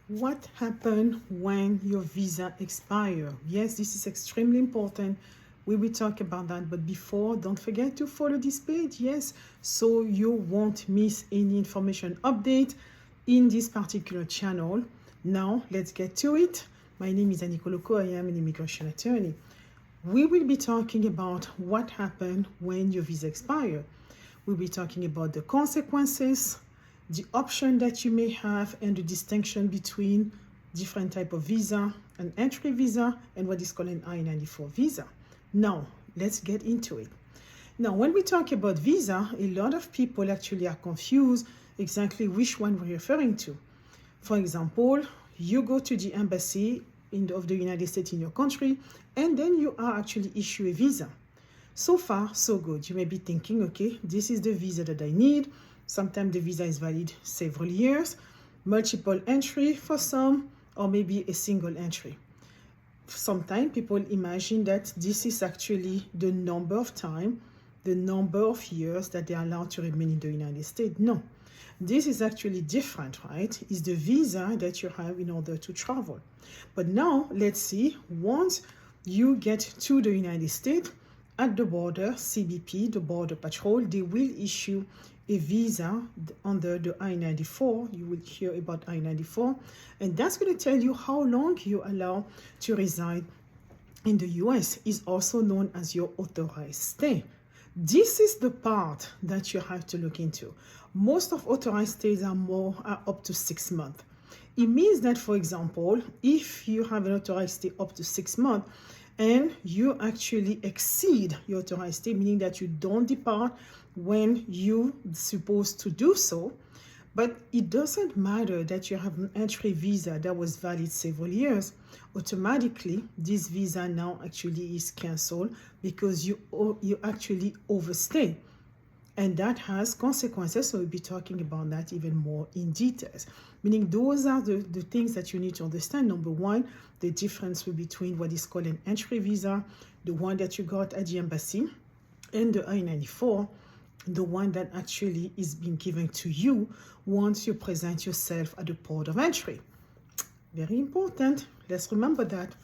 What happened when your visa expires? Yes, this is extremely important. We will talk about that, but before, don't forget to follow this page, yes, so you won't miss any information update in this particular channel. Now, let's get to it. My name is Annick Koloko. I am an immigration attorney. We will be talking about what happened when your visa expires. We'll be talking about the consequences, the option that you may have, and the distinction between different type of visa, an entry visa, and what is called an I-94 visa. Now, let's get into it. Now, when we talk about visa, a lot of people actually are confused exactly which one we're referring to. For example, you go to the embassy of the United States in your country, and then you are actually issued a visa. So far, so good. You may be thinking, okay, this is the visa that I need. Sometimes the visa is valid several years, multiple entry for some, or maybe a single entry. Sometimes people imagine that this is actually the number of time, the number of years that they are allowed to remain in the United States. No, this is actually different, right? It's the visa that you have in order to travel. But now, let's see, once you get to the United States, at the border, CBP, the Border Patrol, they will issue a visa under the I-94. You will hear about I-94, and that's going to tell you how long you allow to reside in the US. Is also known as your authorized stay. This is the part that you have to look into. Most of authorized stays are up to 6 months. It means that, for example, if you have an authorized stay up to 6 months, and you actually exceed your authorized stay, meaning that you don't depart when you're supposed to do so, but it doesn't matter that you have an entry visa that was valid several years. Automatically, this visa now actually is canceled because you actually overstay. And that has consequences, so we'll be talking about that even more in details. Meaning those are the things that you need to understand. Number one, the difference between what is called an entry visa, the one that you got at the embassy, and the I-94, the one that actually is being given to you once you present yourself at the port of entry. Very important. Let's remember that.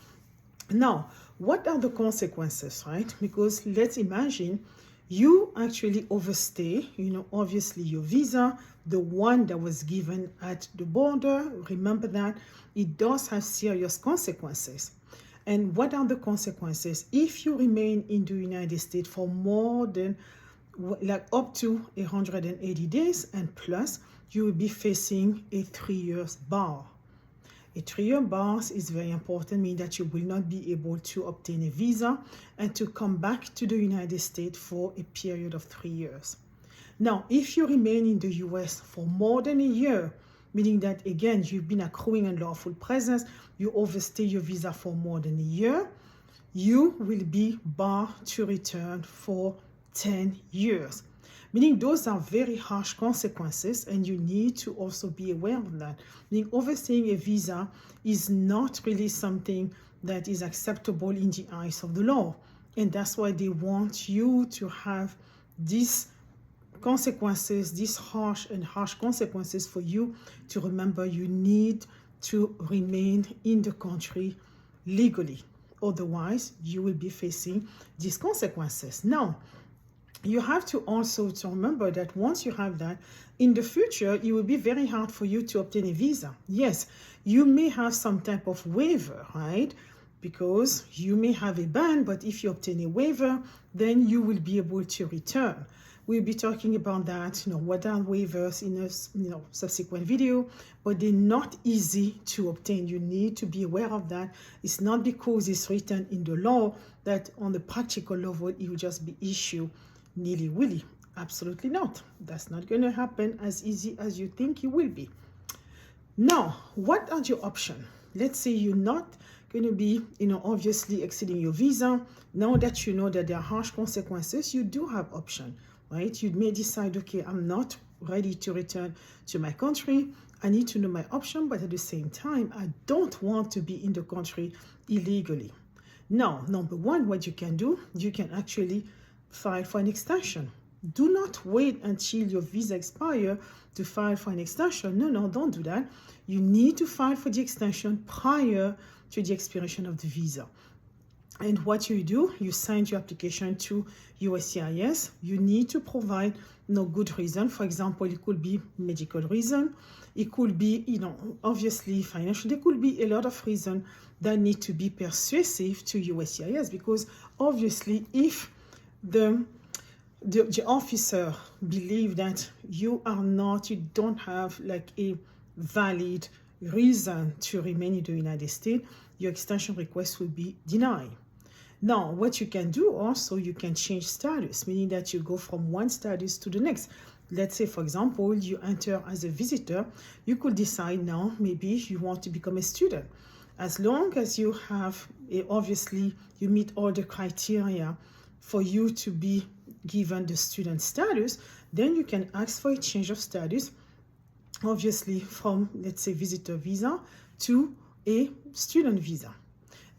Now, what are the consequences, right? Because let's imagine you actually overstay, obviously your visa, the one that was given at the border. Remember that it does have serious consequences. And what are the consequences? If you remain in the United States for more than up to 180 days and plus, you will be facing a 3-year bar. A 3-year bar is very important, meaning that you will not be able to obtain a visa and to come back to the United States for a period of 3 years. Now, if you remain in the US for more than a year, meaning that, again, you've been accruing unlawful presence, you overstay your visa for more than a year, you will be barred to return for 10 years. Meaning those are very harsh consequences, and you need to also be aware of that. Meaning overstaying a visa is not really something that is acceptable in the eyes of the law. And that's why they want you to have these consequences, these harsh consequences for you to remember you need to remain in the country legally. Otherwise, you will be facing these consequences. Now, you have to also remember that once you have that, in the future, it will be very hard for you to obtain a visa. Yes, you may have some type of waiver, right? Because you may have a ban, but if you obtain a waiver, then you will be able to return. We'll be talking about that, what are waivers in a subsequent video, but they're not easy to obtain. You need to be aware of that. It's not because it's written in the law that on the practical level, it will just be issued nilly-willy. Absolutely not. That's not going to happen as easy as you think it will be. Now, what are your options? Let's say you're not going to be, obviously exceeding your visa. Now that you know that there are harsh consequences, you do have options, right? You may decide, okay, I'm not ready to return to my country. I need to know my option, but at the same time, I don't want to be in the country illegally. Now, number one, what you can do, you can actually file for an extension. Do not wait until your visa expires to file for an extension. No, don't do that. You need to file for the extension prior to the expiration of the visa. And what you do, you send your application to USCIS. You need to provide no good reason. For example, it could be medical reason. It could be, obviously financial. There could be a lot of reasons that need to be persuasive to USCIS, because obviously if the officer believe that you don't have like a valid reason to remain in the United States, your extension request will be denied. Now, what you can do also, you can change status, meaning that you go from one status to the next. Let's say, for example, you enter as a visitor. You could decide now, maybe you want to become a student. As long as you have, obviously, you meet all the criteria for you to be given the student status, then you can ask for a change of status, obviously from, let's say, visitor visa to a student visa.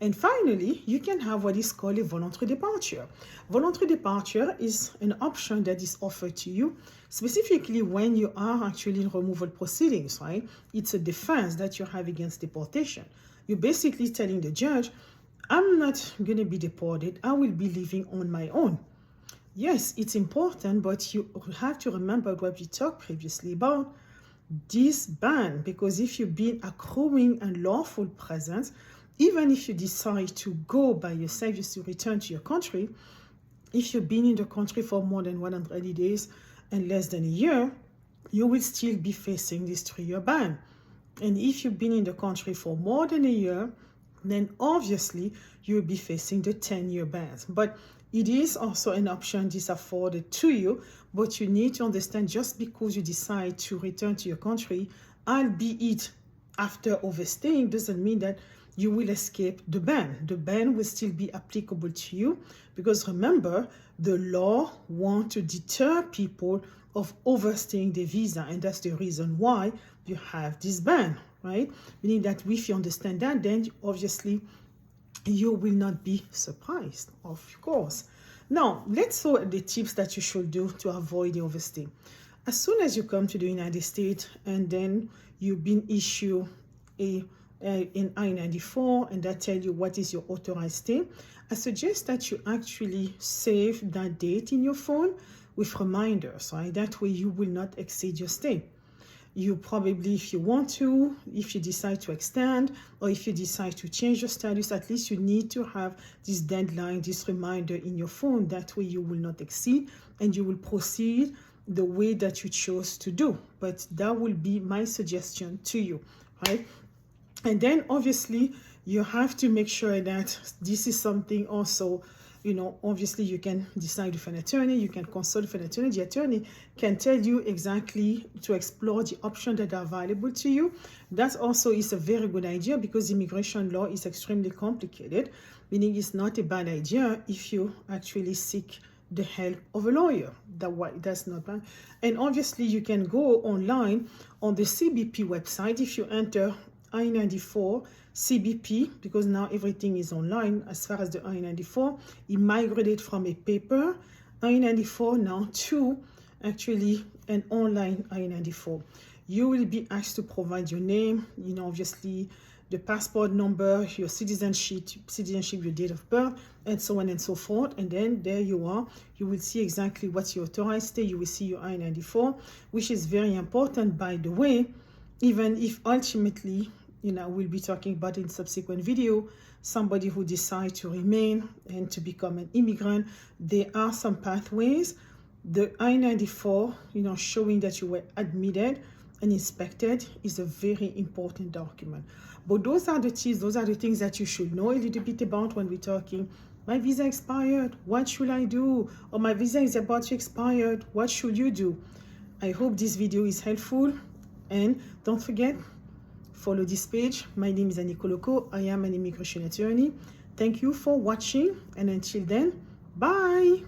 And finally, you can have what is called a voluntary departure. Voluntary departure is an option that is offered to you specifically when you are actually in removal proceedings, right? It's a defense that you have against deportation. You're basically telling the judge, I'm not going to be deported. I will be living on my own. Yes, it's important, but you have to remember what we talked previously about this ban, because if you've been accruing unlawful presence, even if you decide to go by yourself, just to return to your country, if you've been in the country for more than 180 days and less than a year, you will still be facing this 3-year ban. And if you've been in the country for more than a year, then obviously you'll be facing the 10-year ban. But it is also an option this afforded to you, but you need to understand, just because you decide to return to your country, albeit after overstaying, doesn't mean that you will escape the ban. The ban will still be applicable to you, because remember, the law wants to deter people of overstaying the visa, and that's the reason why you have this ban, right? Meaning that if you understand that, then obviously you will not be surprised, of course. Now, let's look at the tips that you should do to avoid the overstay. As soon as you come to the United States and then you've been issued an I-94 and that tell you what is your authorized stay, I suggest that you actually save that date in your phone with reminders, right? That way you will not exceed your stay. You probably, if you want to, if you decide to extend, or if you decide to change your status, at least you need to have this deadline, this reminder in your phone. That way you will not exceed and you will proceed the way that you chose to do. But that will be my suggestion to you, right? And then obviously you have to make sure that this is something also, obviously you can decide with an attorney, you can consult with an attorney. The attorney can tell you exactly to explore the options that are available to you. That also is a very good idea, because immigration law is extremely complicated, meaning it's not a bad idea if you actually seek the help of a lawyer. That's not bad. And obviously you can go online on the CBP website. If you enter I-94 CBP, because now everything is online as far as the I-94, it migrated from a paper I-94 now to actually an online I-94. You will be asked to provide your name, obviously the passport number, your citizenship, your date of birth, and so on and so forth. And then there you are. You will see exactly what's your authorized stay. You will see your I-94, which is very important, by the way, even if ultimately, we'll be talking about in subsequent video, somebody who decides to remain and to become an immigrant, there are some pathways. The I-94, showing that you were admitted and inspected, is a very important document. But those are the tips, those are the things that you should know a little bit about when we're talking, my visa expired, what should I do? Or my visa is about to expire, what should you do? I hope this video is helpful, and don't forget, follow this page. My name is Annick Koloko. I am an immigration attorney. Thank you for watching, and until then, bye.